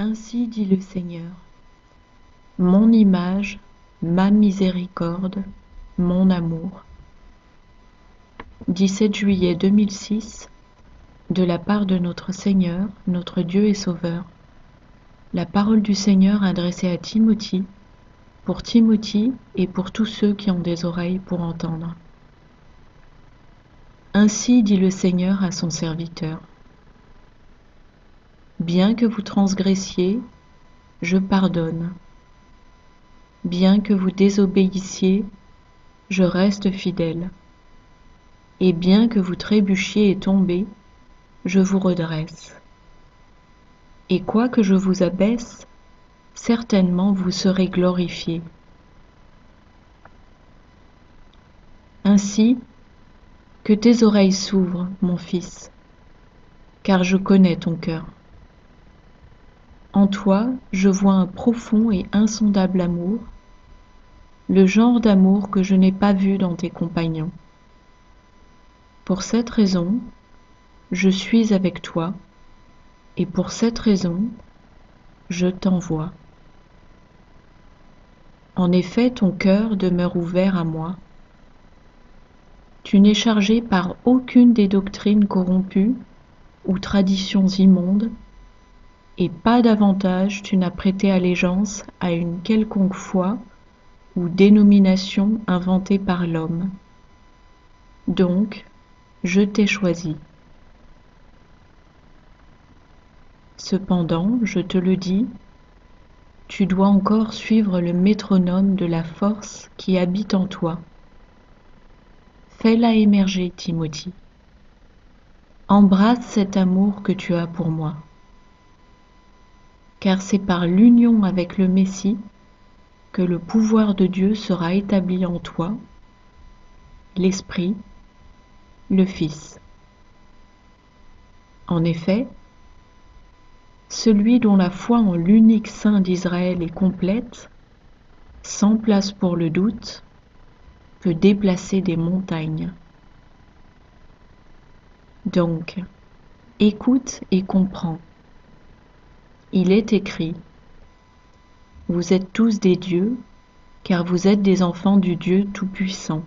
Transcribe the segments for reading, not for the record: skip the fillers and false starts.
Ainsi dit le Seigneur, mon image, ma miséricorde, mon amour. 17 juillet 2006, de la part de notre Seigneur, notre Dieu et Sauveur. La parole du Seigneur adressée à Timothée, pour Timothée et pour tous ceux qui ont des oreilles pour entendre. Ainsi dit le Seigneur à son serviteur. Bien que vous transgressiez, je pardonne. Bien que vous désobéissiez, je reste fidèle. Et bien que vous trébuchiez et tombez, je vous redresse. Et quoique je vous abaisse, certainement vous serez glorifiés. Ainsi, que tes oreilles s'ouvrent, mon fils, car je connais ton cœur. En toi, je vois un profond et insondable amour, le genre d'amour que je n'ai pas vu dans tes compagnons. Pour cette raison, je suis avec toi, et pour cette raison, je t'envoie. En effet, ton cœur demeure ouvert à moi. Tu n'es chargé par aucune des doctrines corrompues ou traditions immondes, et pas davantage tu n'as prêté allégeance à une quelconque foi ou dénomination inventée par l'homme. Donc, je t'ai choisi. Cependant, je te le dis, tu dois encore suivre le métronome de la force qui habite en toi. Fais-la émerger, Timothée. Embrasse cet amour que tu as pour moi. Car c'est par l'union avec le Messie que le pouvoir de Dieu sera établi en toi, l'Esprit, le Fils. En effet, celui dont la foi en l'unique Saint d'Israël est complète, sans place pour le doute, peut déplacer des montagnes. Donc, écoute et comprends. Il est écrit, vous êtes tous des dieux, car vous êtes des enfants du Dieu Tout-Puissant.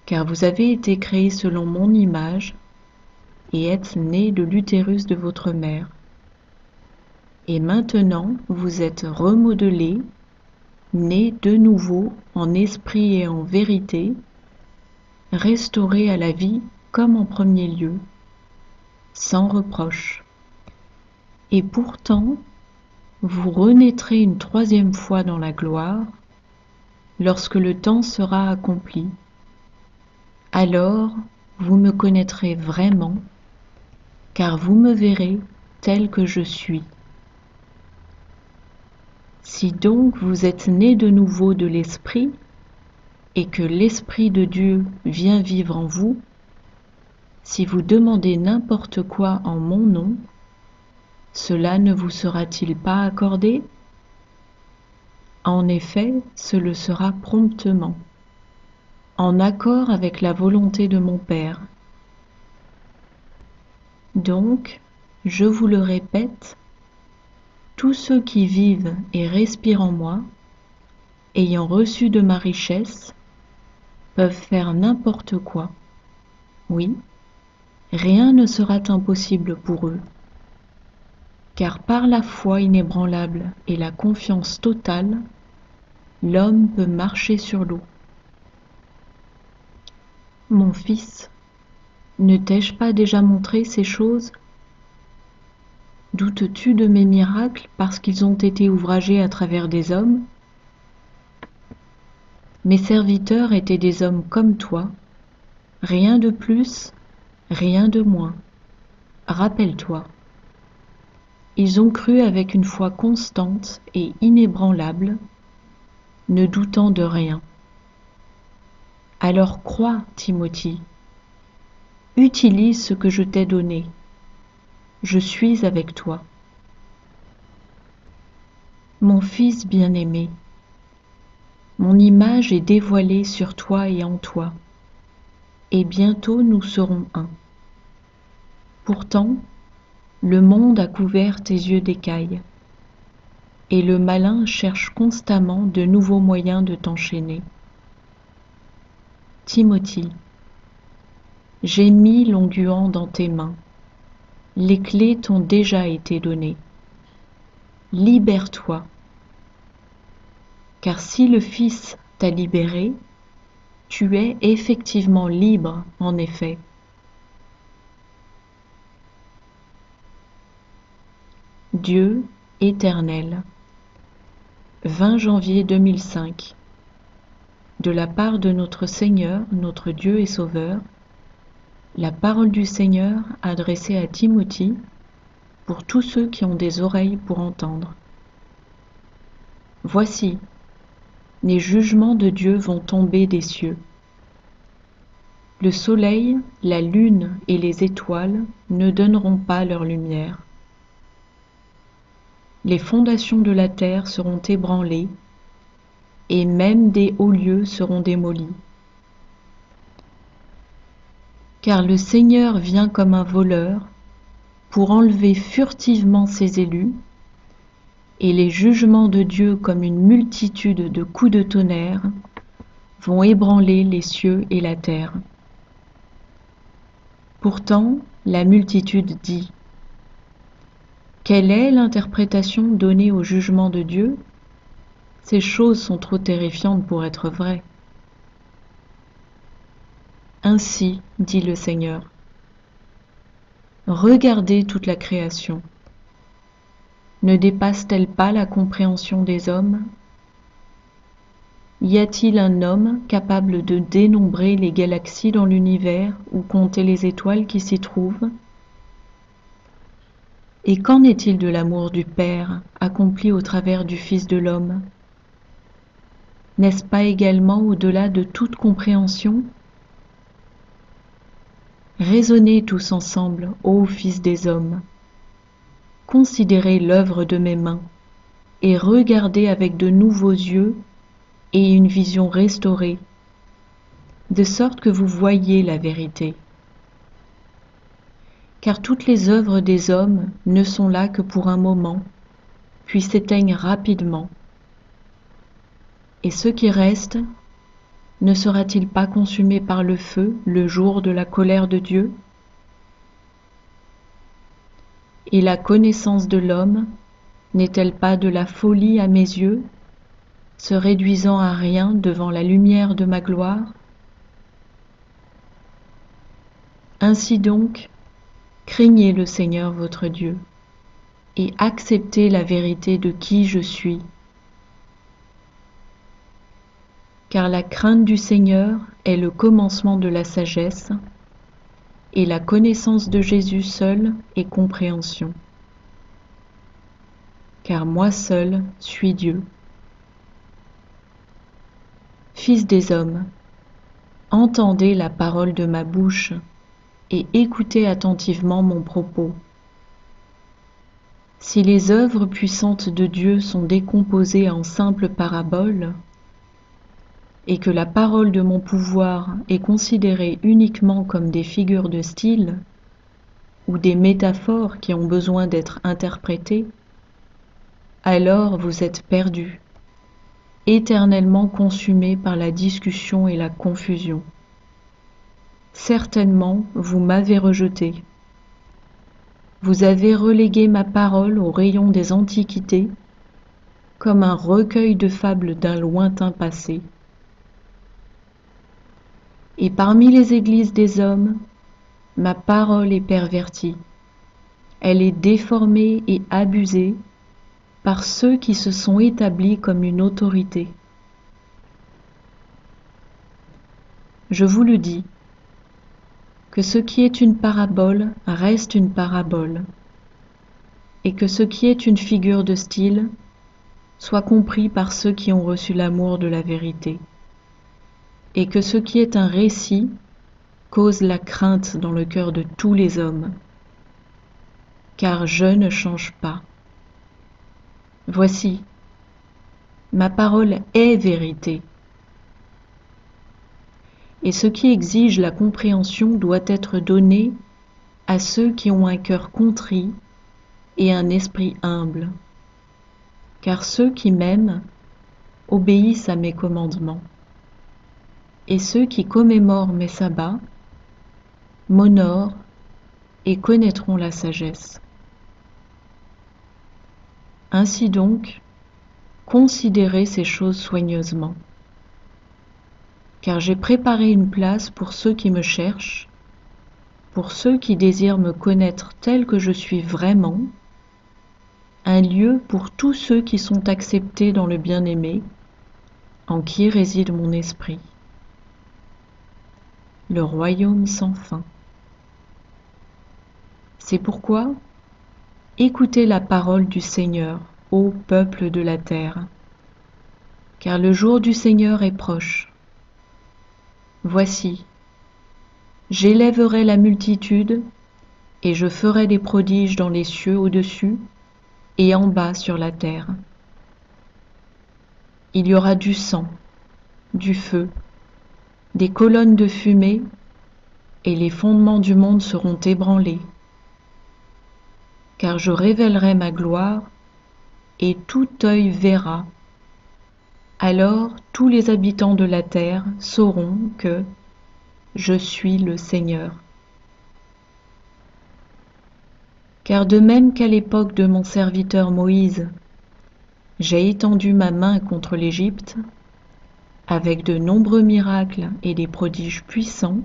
Car vous avez été créés selon mon image, et êtes nés de l'utérus de votre mère. Et maintenant, vous êtes remodelés, nés de nouveau en esprit et en vérité, restaurés à la vie comme en premier lieu, sans reproche. Et pourtant, vous renaîtrez une troisième fois dans la gloire, lorsque le temps sera accompli. Alors, vous me connaîtrez vraiment, car vous me verrez tel que je suis. Si donc vous êtes nés de nouveau de l'Esprit, et que l'Esprit de Dieu vient vivre en vous, si vous demandez n'importe quoi en mon nom, cela ne vous sera-t-il pas accordé? En effet, ce le sera promptement, en accord avec la volonté de mon Père. Donc, je vous le répète, tous ceux qui vivent et respirent en moi, ayant reçu de ma richesse, peuvent faire n'importe quoi. Oui, rien ne sera impossible pour eux. Car par la foi inébranlable et la confiance totale, l'homme peut marcher sur l'eau. Mon fils, ne t'ai-je pas déjà montré ces choses? Doutes-tu de mes miracles parce qu'ils ont été ouvragés à travers des hommes? Mes serviteurs étaient des hommes comme toi, rien de plus, rien de moins. Rappelle-toi. Ils ont cru avec une foi constante et inébranlable, ne doutant de rien. Alors crois, Timothée, utilise ce que je t'ai donné. Je suis avec toi. Mon fils bien-aimé, mon image est dévoilée sur toi et en toi, et bientôt nous serons un. Pourtant, le monde a couvert tes yeux d'écailles, et le malin cherche constamment de nouveaux moyens de t'enchaîner. Timothée, j'ai mis l'onguent dans tes mains, les clés t'ont déjà été données. Libère-toi, car si le Fils t'a libéré, tu es effectivement libre en effet. Dieu éternel. 20 janvier 2005. De la part de notre Seigneur, notre Dieu et Sauveur, la parole du Seigneur adressée à Timothée pour tous ceux qui ont des oreilles pour entendre. Voici, les jugements de Dieu vont tomber des cieux. Le soleil, la lune et les étoiles ne donneront pas leur lumière. Les fondations de la terre seront ébranlées, et même des hauts lieux seront démolis. Car le Seigneur vient comme un voleur pour enlever furtivement ses élus, et les jugements de Dieu comme une multitude de coups de tonnerre vont ébranler les cieux et la terre. Pourtant, la multitude dit : quelle est l'interprétation donnée au jugement de Dieu ? Ces choses sont trop terrifiantes pour être vraies. Ainsi, dit le Seigneur, regardez toute la création. Ne dépasse-t-elle pas la compréhension des hommes ? Y a-t-il un homme capable de dénombrer les galaxies dans l'univers ou compter les étoiles qui s'y trouvent ? Et qu'en est-il de l'amour du Père accompli au travers du Fils de l'homme ? N'est-ce pas également au-delà de toute compréhension ? Raisonnez tous ensemble, ô Fils des hommes. Considérez l'œuvre de mes mains et regardez avec de nouveaux yeux et une vision restaurée, de sorte que vous voyiez la vérité. Car toutes les œuvres des hommes ne sont là que pour un moment, puis s'éteignent rapidement. Et ce qui reste, ne sera-t-il pas consumé par le feu le jour de la colère de Dieu ? Et la connaissance de l'homme n'est-elle pas de la folie à mes yeux, se réduisant à rien devant la lumière de ma gloire ? Ainsi donc, craignez le Seigneur votre Dieu, et acceptez la vérité de qui je suis. Car la crainte du Seigneur est le commencement de la sagesse, et la connaissance de Jésus seul est compréhension. Car moi seul suis Dieu. Fils des hommes, entendez la parole de ma bouche, et écoutez attentivement mon propos. Si les œuvres puissantes de Dieu sont décomposées en simples paraboles, et que la parole de mon pouvoir est considérée uniquement comme des figures de style, ou des métaphores qui ont besoin d'être interprétées, alors vous êtes perdus, éternellement consumés par la discussion et la confusion. Certainement, vous m'avez rejeté. Vous avez relégué ma parole au rayon des antiquités, comme un recueil de fables d'un lointain passé. Et parmi les églises des hommes, ma parole est pervertie. Elle est déformée et abusée par ceux qui se sont établis comme une autorité. Je vous le dis, que ce qui est une parabole reste une parabole, et que ce qui est une figure de style soit compris par ceux qui ont reçu l'amour de la vérité, et que ce qui est un récit cause la crainte dans le cœur de tous les hommes, car je ne change pas. Voici, ma parole est vérité, et ce qui exige la compréhension doit être donné à ceux qui ont un cœur contrit et un esprit humble, car ceux qui m'aiment obéissent à mes commandements, et ceux qui commémorent mes sabbats m'honorent et connaîtront la sagesse. Ainsi donc, considérez ces choses soigneusement, car j'ai préparé une place pour ceux qui me cherchent, pour ceux qui désirent me connaître tel que je suis vraiment, un lieu pour tous ceux qui sont acceptés dans le bien-aimé, en qui réside mon esprit. Le royaume sans fin. C'est pourquoi, écoutez la parole du Seigneur, ô peuple de la terre, car le jour du Seigneur est proche. Voici, j'élèverai la multitude, et je ferai des prodiges dans les cieux au-dessus et en bas sur la terre. Il y aura du sang, du feu, des colonnes de fumée, et les fondements du monde seront ébranlés. Car je révélerai ma gloire, et tout œil verra. Alors tous les habitants de la terre sauront que je suis le Seigneur. Car de même qu'à l'époque de mon serviteur Moïse, j'ai étendu ma main contre l'Égypte, avec de nombreux miracles et des prodiges puissants,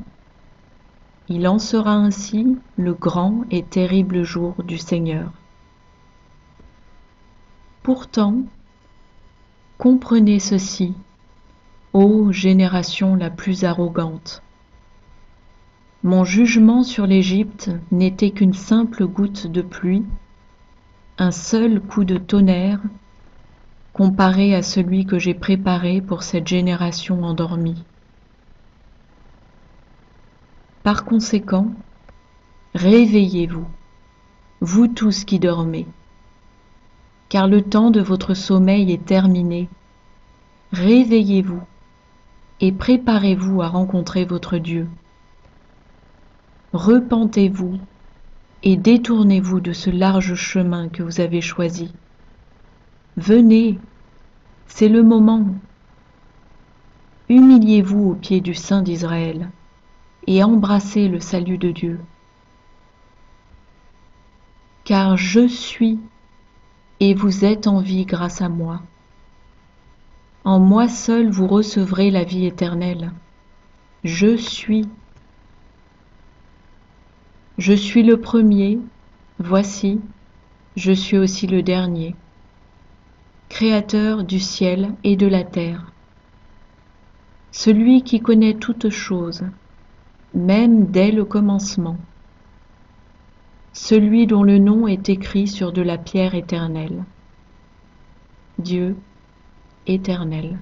il en sera ainsi le grand et terrible jour du Seigneur. Pourtant, comprenez ceci, ô génération la plus arrogante. Mon jugement sur l'Égypte n'était qu'une simple goutte de pluie, un seul coup de tonnerre, comparé à celui que j'ai préparé pour cette génération endormie. Par conséquent, réveillez-vous, vous tous qui dormez, car le temps de votre sommeil est terminé. Réveillez-vous et préparez-vous à rencontrer votre Dieu. Repentez-vous et détournez-vous de ce large chemin que vous avez choisi. Venez, c'est le moment. Humiliez-vous aux pieds du Saint d'Israël et embrassez le salut de Dieu. Car je suis et vous êtes en vie grâce à moi. En moi seul vous recevrez la vie éternelle. Je suis. Je suis le premier, voici, je suis aussi le dernier, créateur du ciel et de la terre. Celui qui connaît toutes choses, même dès le commencement. Celui dont le nom est écrit sur de la pierre éternelle. Dieu éternel.